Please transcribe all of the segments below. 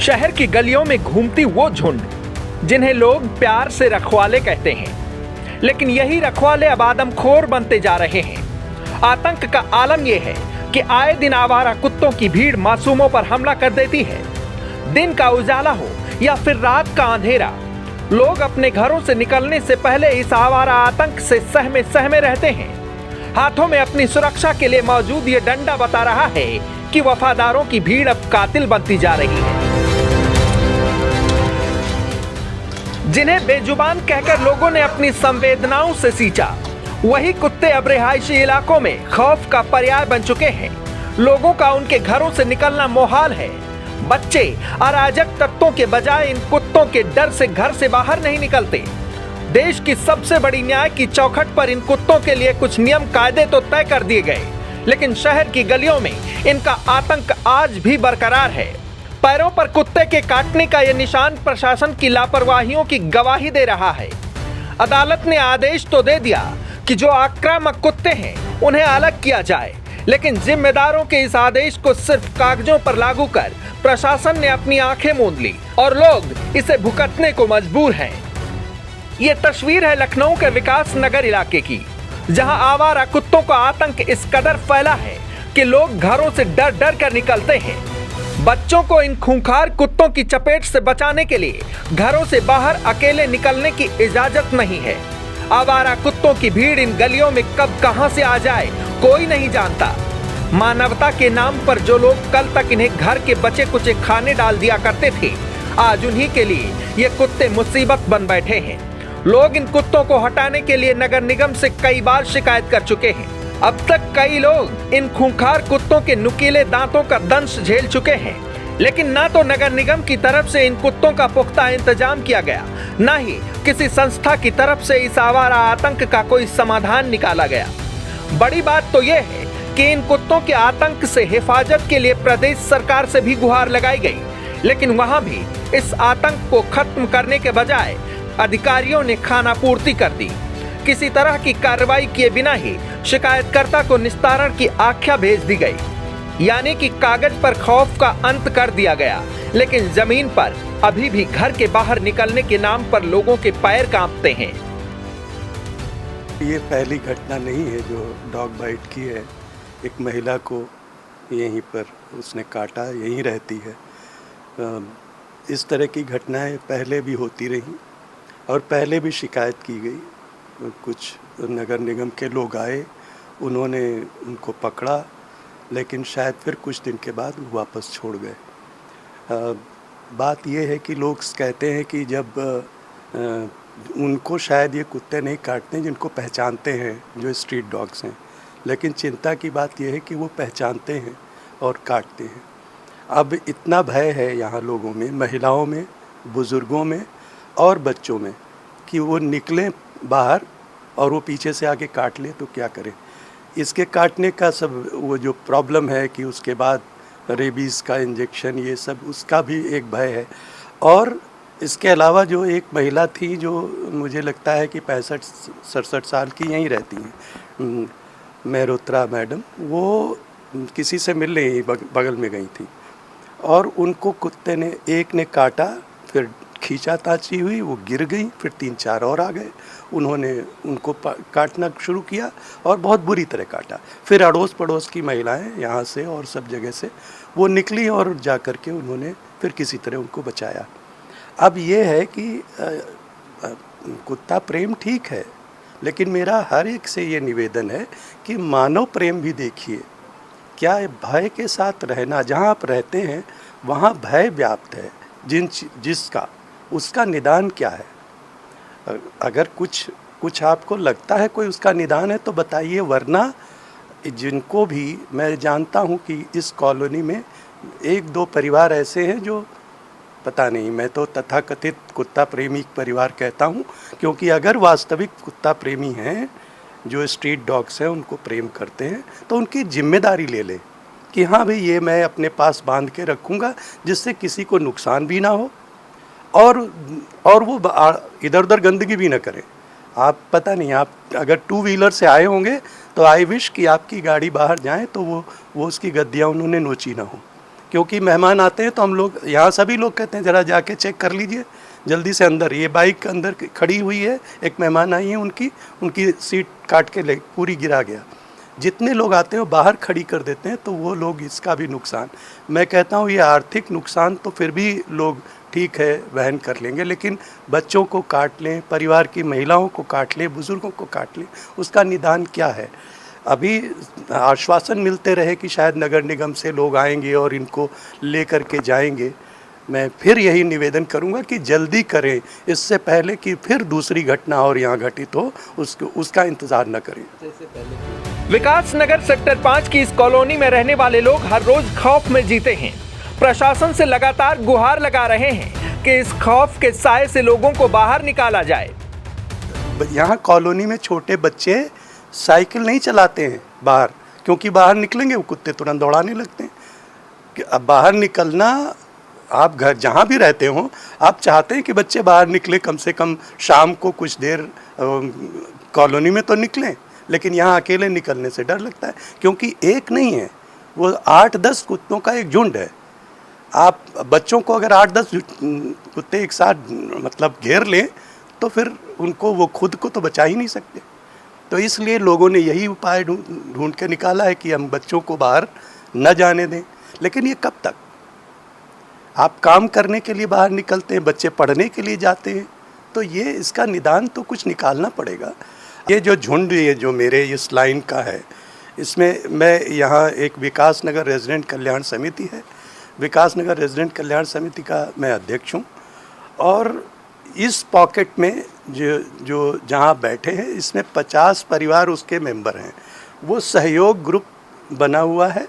शहर की गलियों में घूमती वो झुंड जिन्हें लोग प्यार से रखवाले कहते हैं, लेकिन यही रखवाले अब आदमखोर बनते जा रहे हैं। आतंक का आलम यह है कि आए दिन आवारा कुत्तों की भीड़ मासूमों पर हमला कर देती है। दिन का उजाला हो या फिर रात का अंधेरा, लोग अपने घरों से निकलने से पहले इस आवारा आतंक से सहमे सहमे रहते हैं। हाथों में अपनी सुरक्षा के लिए मौजूद ये डंडा बता रहा है कि वफादारों की भीड़ अब कातिल बनती जा रही है। जिन्हें बेजुबान कहकर लोगों ने अपनी संवेदनाओं से सींचा, वही कुत्ते अब रिहायशी इलाकों में खौफ का पर्याय बन चुके हैं। लोगों का उनके घरों से निकलना मुहाल है। बच्चे अराजक तत्वों के बजाय इन कुत्तों के डर से घर से बाहर नहीं निकलते। देश की सबसे बड़ी न्याय की चौखट पर इन कुत्तों के लिए कुछ नियम कायदे तो तय कर दिए गए, लेकिन शहर की गलियों में इनका आतंक आज भी बरकरार है। पैरों पर कुत्ते के काटने का यह निशान प्रशासन की लापरवाहियों की गवाही दे रहा है। अदालत ने आदेश तो दे दिया कि जो आक्रामक कुत्ते हैं उन्हें अलग किया जाए, लेकिन जिम्मेदारों के इस आदेश को सिर्फ कागजों पर लागू कर प्रशासन ने अपनी आंखें मूंद ली और लोग इसे भुगतने को मजबूर हैं। ये तस्वीर है लखनऊ के विकास नगर इलाके की, जहां आवारा कुत्तों का आतंक इस कदर फैला है कि लोग घरों से डर डर कर निकलते हैं। बच्चों को इन खूंखार कुत्तों की चपेट से बचाने के लिए घरों से बाहर अकेले निकलने की इजाजत नहीं है। आवारा कुत्तों की भीड़ इन गलियों में कब कहां से आ जाए कोई नहीं जानता। मानवता के नाम पर जो लोग कल तक इन्हें घर के बचे कुचे खाने डाल दिया करते थे, आज उन्हीं के लिए ये कुत्ते मुसीबत बन बैठे हैं। लोग इन कुत्तों को हटाने के लिए नगर निगम से कई बार शिकायत कर चुके हैं। अब तक कई लोग इन खूंखार कुत्तों के नुकीले दांतों का दंश झेल चुके हैं, लेकिन ना तो नगर निगम की तरफ से इन कुत्तों का पुख्ता इंतजाम किया गया, ना ही किसी संस्था की तरफ से इस आवारा आतंक का कोई समाधान निकाला गया। बड़ी बात तो यह है कि इन कुत्तों के आतंक से हिफाजत के लिए प्रदेश सरकार से भी गुहार लगाई गई, लेकिन वहां भी इस आतंक को खत्म करने के बजाय अधिकारियों ने खानापूर्ति कर दी। किसी तरह की कार्रवाई किए बिना ही शिकायतकर्ता को निस्तारण की आख्या भेज दी गई। यानी कि कागज पर खौफ का अंत कर दिया गया, लेकिन जमीन पर अभी भी घर के बाहर निकलने के नाम पर लोगों के पैर कांपते हैं। ये पहली घटना नहीं है जो डॉग बाइट की है। एक महिला को यहीं पर उसने काटा, यहीं रहती है। इस तरह की घटनाएं पहले भी होती रहीं और पहले भी शिकायत की गई। कुछ नगर निगम के लोग आए, उन्होंने उनको पकड़ा, लेकिन शायद फिर कुछ दिन के बाद वापस छोड़ गए। बात यह है कि लोग कहते हैं कि जब उनको शायद ये कुत्ते नहीं काटते जिनको पहचानते हैं, जो स्ट्रीट डॉग्स हैं, लेकिन चिंता की बात यह है कि वो पहचानते हैं और काटते हैं। अब इतना भय है यहाँ लोगों में, महिलाओं में, बुज़ुर्गों में और बच्चों में कि वो निकलें बाहर और वो पीछे से आके काट ले तो क्या करें। इसके काटने का सब वो जो प्रॉब्लम है कि उसके बाद रेबीज़ का इंजेक्शन, ये सब उसका भी एक भय है। और इसके अलावा जो एक महिला थी जो मुझे लगता है कि 65-67 साल की यहीं रहती हैं, मेहरोत्रा मैडम, वो किसी से मिलने ही बगल में गई थी और उनको कुत्ते ने एक ने काटा, फिर खींचाताची हुई, वो गिर गई, फिर 3-4 और आ गए। उन्होंने उनको काटना शुरू किया और बहुत बुरी तरह काटा। फिर अड़ोस पड़ोस की महिलाएं यहाँ से और सब जगह से वो निकली और जा कर के उन्होंने फिर किसी तरह उनको बचाया। अब ये है कि कुत्ता प्रेम ठीक है, लेकिन मेरा हर एक से ये निवेदन है कि मानव प्रेम भी देखिए। क्या भय के साथ रहना, जहाँ आप रहते हैं वहाँ भय व्याप्त है, जिसका उसका निदान क्या है। अगर कुछ आपको लगता है कोई उसका निदान है तो बताइए, वरना जिनको भी मैं जानता हूँ कि इस कॉलोनी में 1-2 परिवार ऐसे हैं जो पता नहीं, मैं तो तथाकथित कुत्ता प्रेमी परिवार कहता हूँ, क्योंकि अगर वास्तविक कुत्ता प्रेमी हैं, जो स्ट्रीट डॉग्स हैं, उनको प्रेम करते हैं, तो उनकी जिम्मेदारी ले लें कि हाँ भाई ये मैं अपने पास बांध के रखूँगा जिससे किसी को नुकसान भी ना हो और वो इधर उधर गंदगी भी ना करें। आप पता नहीं, आप अगर 2 व्हीलर से आए होंगे तो आई विश कि आपकी गाड़ी बाहर जाए तो वो उसकी गद्दियाँ उन्होंने नोची ना हो। क्योंकि मेहमान आते हैं तो हम लोग यहाँ सभी लोग कहते हैं ज़रा जाके चेक कर लीजिए जल्दी से अंदर। ये बाइक अंदर खड़ी हुई है, एक मेहमान आई है, उनकी सीट काट के ले पूरी गिरा गया। जितने लोग आते हैं वो बाहर खड़ी कर देते हैं, तो वो लोग इसका भी नुकसान, मैं कहता हूँ ये आर्थिक नुकसान तो फिर भी लोग ठीक है वहन कर लेंगे, लेकिन बच्चों को काट लें, परिवार की महिलाओं को काट लें, बुज़ुर्गों को काट लें, उसका निदान क्या है? अभी आश्वासन मिलते रहे कि शायद नगर निगम से लोग आएंगे और इनको ले कर के जाएंगे। मैं फिर यही निवेदन करूंगा कि जल्दी करें, इससे पहले कि फिर दूसरी घटना और यहाँ घटित हो, उसका इंतज़ार न करें। विकास नगर सेक्टर 5 की इस कॉलोनी में रहने वाले लोग हर रोज खौफ में जीते हैं। प्रशासन से लगातार गुहार लगा रहे हैं कि इस खौफ के साए से लोगों को बाहर निकाला जाए। यहाँ कॉलोनी में छोटे बच्चे साइकिल नहीं चलाते हैं बाहर, क्योंकि बाहर निकलेंगे वो कुत्ते तुरंत दौड़ाने लगते हैं। कि अब बाहर निकलना, आप घर जहाँ भी रहते हो, आप चाहते हैं कि बच्चे बाहर निकले, कम से कम शाम को कुछ देर कॉलोनी में तो निकलें, लेकिन यहाँ अकेले निकलने से डर लगता है, क्योंकि एक नहीं है, वो 8-10 कुत्तों का एक झुंड है। आप बच्चों को अगर 8-10 कुत्ते एक साथ मतलब घेर लें तो फिर उनको, वो खुद को तो बचा ही नहीं सकते। तो इसलिए लोगों ने यही उपाय ढूंढ के निकाला है कि हम बच्चों को बाहर न जाने दें। लेकिन ये कब तक? आप काम करने के लिए बाहर निकलते हैं, बच्चे पढ़ने के लिए जाते हैं, तो ये इसका निदान तो कुछ निकालना पड़ेगा। ये जो झुंड, ये जो मेरे इस लाइन का है, इसमें मैं यहाँ एक विकास नगर रेजिडेंट कल्याण समिति है, विकास नगर रेजिडेंट कल्याण समिति का मैं अध्यक्ष हूँ। और इस पॉकेट में जो जहाँ बैठे हैं, इसमें 50 परिवार उसके मेंबर हैं। वो सहयोग ग्रुप बना हुआ है,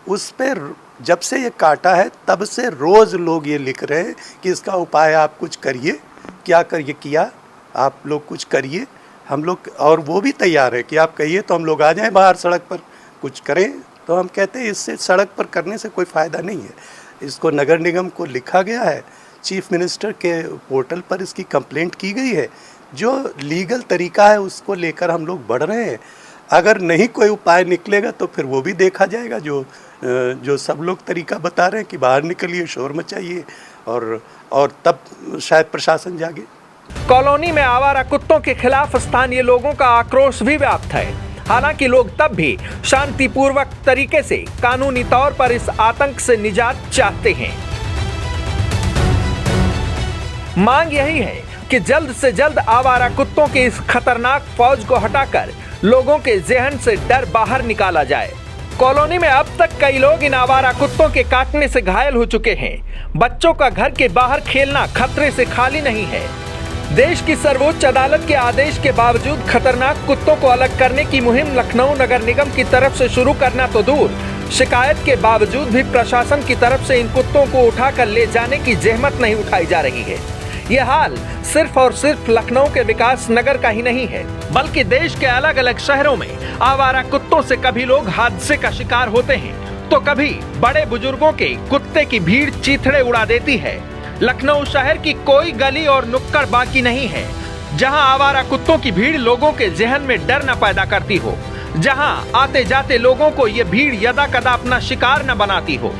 उस पर जब से ये काटा है तब से रोज़ लोग ये लिख रहे हैं कि इसका उपाय आप कुछ करिए, क्या करिए किया आप लोग कुछ करिए। हम लोग, और वो भी तैयार है कि आप कहिए तो हम लोग आ जाएं बाहर सड़क पर कुछ करें। तो हम कहते हैं इससे सड़क पर करने से कोई फ़ायदा नहीं है। इसको नगर निगम को लिखा गया है, चीफ मिनिस्टर के पोर्टल पर इसकी कंप्लेंट की गई है। जो लीगल तरीका है उसको लेकर हम लोग बढ़ रहे हैं। अगर नहीं कोई उपाय निकलेगा तो फिर वो भी देखा जाएगा, जो सब लोग तरीका बता रहे हैं कि बाहर निकलिए, शोर मचाइए, और तब शायद प्रशासन जागे। कॉलोनी में आवारा कुत्तों के खिलाफ स्थानीय लोगों का आक्रोश भी व्याप्त है। हालांकि लोग तब भी शांतिपूर्वक तरीके से कानूनी तौर पर इस आतंक से निजात चाहते हैं। मांग यही है कि जल्द से जल्द आवारा कुत्तों की इस खतरनाक फौज को हटाकर लोगों के ज़हन से डर बाहर निकाला जाए। कॉलोनी में अब तक कई लोग इन आवारा कुत्तों के काटने से घायल हो चुके हैं। बच्चों का घर के बाहर खेलना खतरे से खाली नहीं है। देश की सर्वोच्च अदालत के आदेश के बावजूद खतरनाक कुत्तों को अलग करने की मुहिम लखनऊ नगर निगम की तरफ से शुरू करना तो दूर, शिकायत के बावजूद भी प्रशासन की तरफ से इन कुत्तों को उठाकर ले जाने की जहमत नहीं उठाई जा रही है। यह हाल सिर्फ और सिर्फ लखनऊ के विकास नगर का ही नहीं है, बल्कि देश के अलग अलग शहरों में आवारा कुत्तों से कभी लोग हादसे का शिकार होते हैं तो कभी बड़े बुजुर्गों के कुत्ते की भीड़ चीथड़े उड़ा देती है। लखनऊ शहर की कोई गली और नुक्कड़ बाकी नहीं है जहां आवारा कुत्तों की भीड़ लोगों के जहन में डर न पैदा करती हो, जहां आते जाते लोगों को ये भीड़ यदा कदा अपना शिकार न बनाती हो।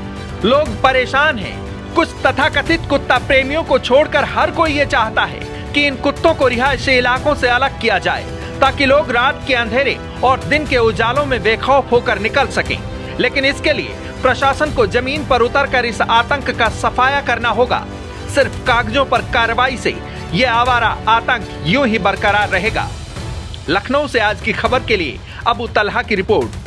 लोग परेशान हैं। कुछ तथाकथित कुत्ता प्रेमियों को छोड़कर हर कोई ये चाहता है कि इन कुत्तों को रिहायशी इलाकों से अलग किया जाए, ताकि लोग रात के अंधेरे और दिन के उजालों में बेखौफ होकर निकल सकें। लेकिन इसके लिए प्रशासन को जमीन पर उतरकर इस आतंक का सफाया करना होगा। सिर्फ कागजों पर कार्रवाई से यह आवारा आतंक यूं ही बरकरार रहेगा। लखनऊ से आज की खबर के लिए अबू तलहा की रिपोर्ट।